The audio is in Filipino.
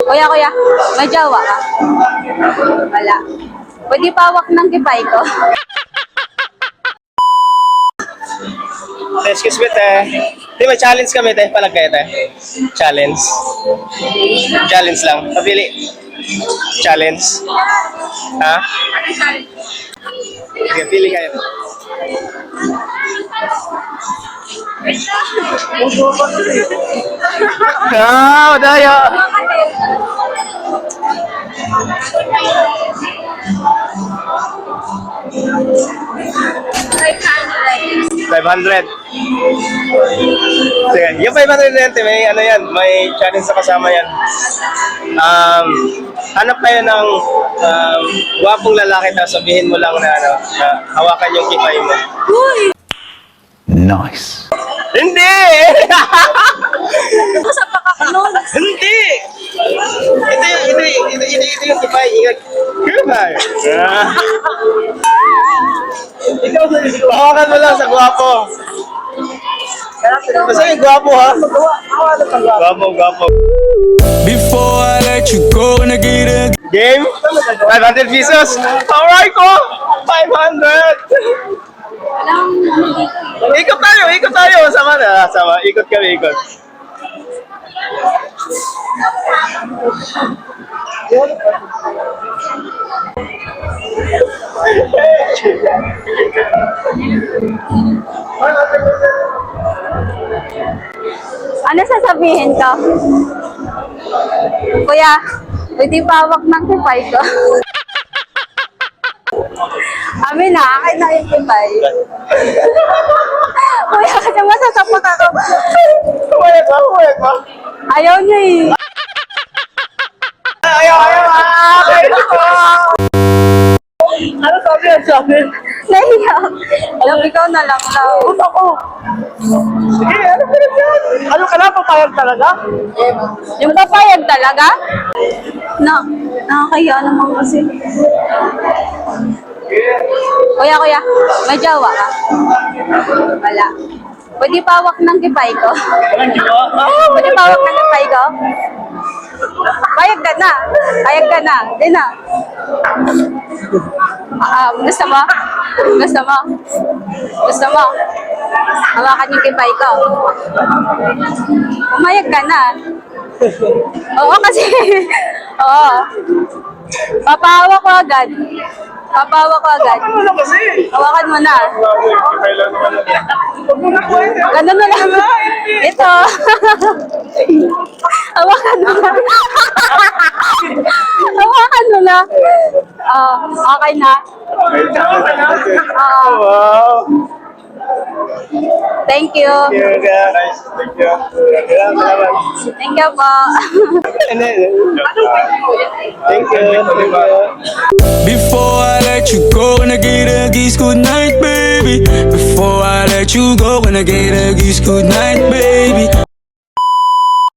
Kuya, may jowa ka? Wala. Pwede pawak ng kipay ko. Excuse me, te. Di ba challenge kami, te? Palag kayo, te. Challenge. Challenge lang. Pabili. Challenge. Ha? Sige, pili kayo. Ah, daya. $500. Sige, yung 500 na yan, te, may ano yan, may challenge sa kasama yan. Hanap kayo ng gwapong lalaki, tapos sabihin mo lang na, na hawakan yung kipay mo. Nice. Hindi! Sa pakakanon. Hindi! Ito yung kipay. Kipay. Ikaw, hawakan mo lang sa gwapo. Basta yung gwapo, ha? Gwapo. Before I let you go and I get a Game? 500 pesos. Alright ko! 500! Ikot tayo. Sama na. Ikot kami. Ano sasabihin ko? Kuya, pwede pawak ng kipay ko. Amin na, akin na yung kipay. Kuya, kasi masasapak ako. Huwag mo. Ayaw niya eh. Ayaw. Ano sabi? Nahiya. Alam, ikaw na lang daw. Ako. Sige, ano ka rin yan? Ano ka na? Papayag talaga? Yung papayag talaga? Nakakaya naman kasi. Kuya, may jowa ka? Wala. Pwede pawak ng kipay ko? Walang jowa? Pwede pawak ng kipay ko? Payag ka na. Di na. Gusto mo? Hawakan yung kipay ko. Pumayag ka na. Oo, kasi. Oo. Papahawak ko agad. Ano na kasi? Hawakan mo na. Kailan naman na. Huwag mo na po yun. Ganun na lang. Ito. Hawakan mo na. Hawakan mo na. Okay na. Wow. Thank you. Thank you. Salamat. Thank you po. Thank you. Before I let you go and I get a kiss good night, baby. Before I let you go and I get a kiss good night, baby.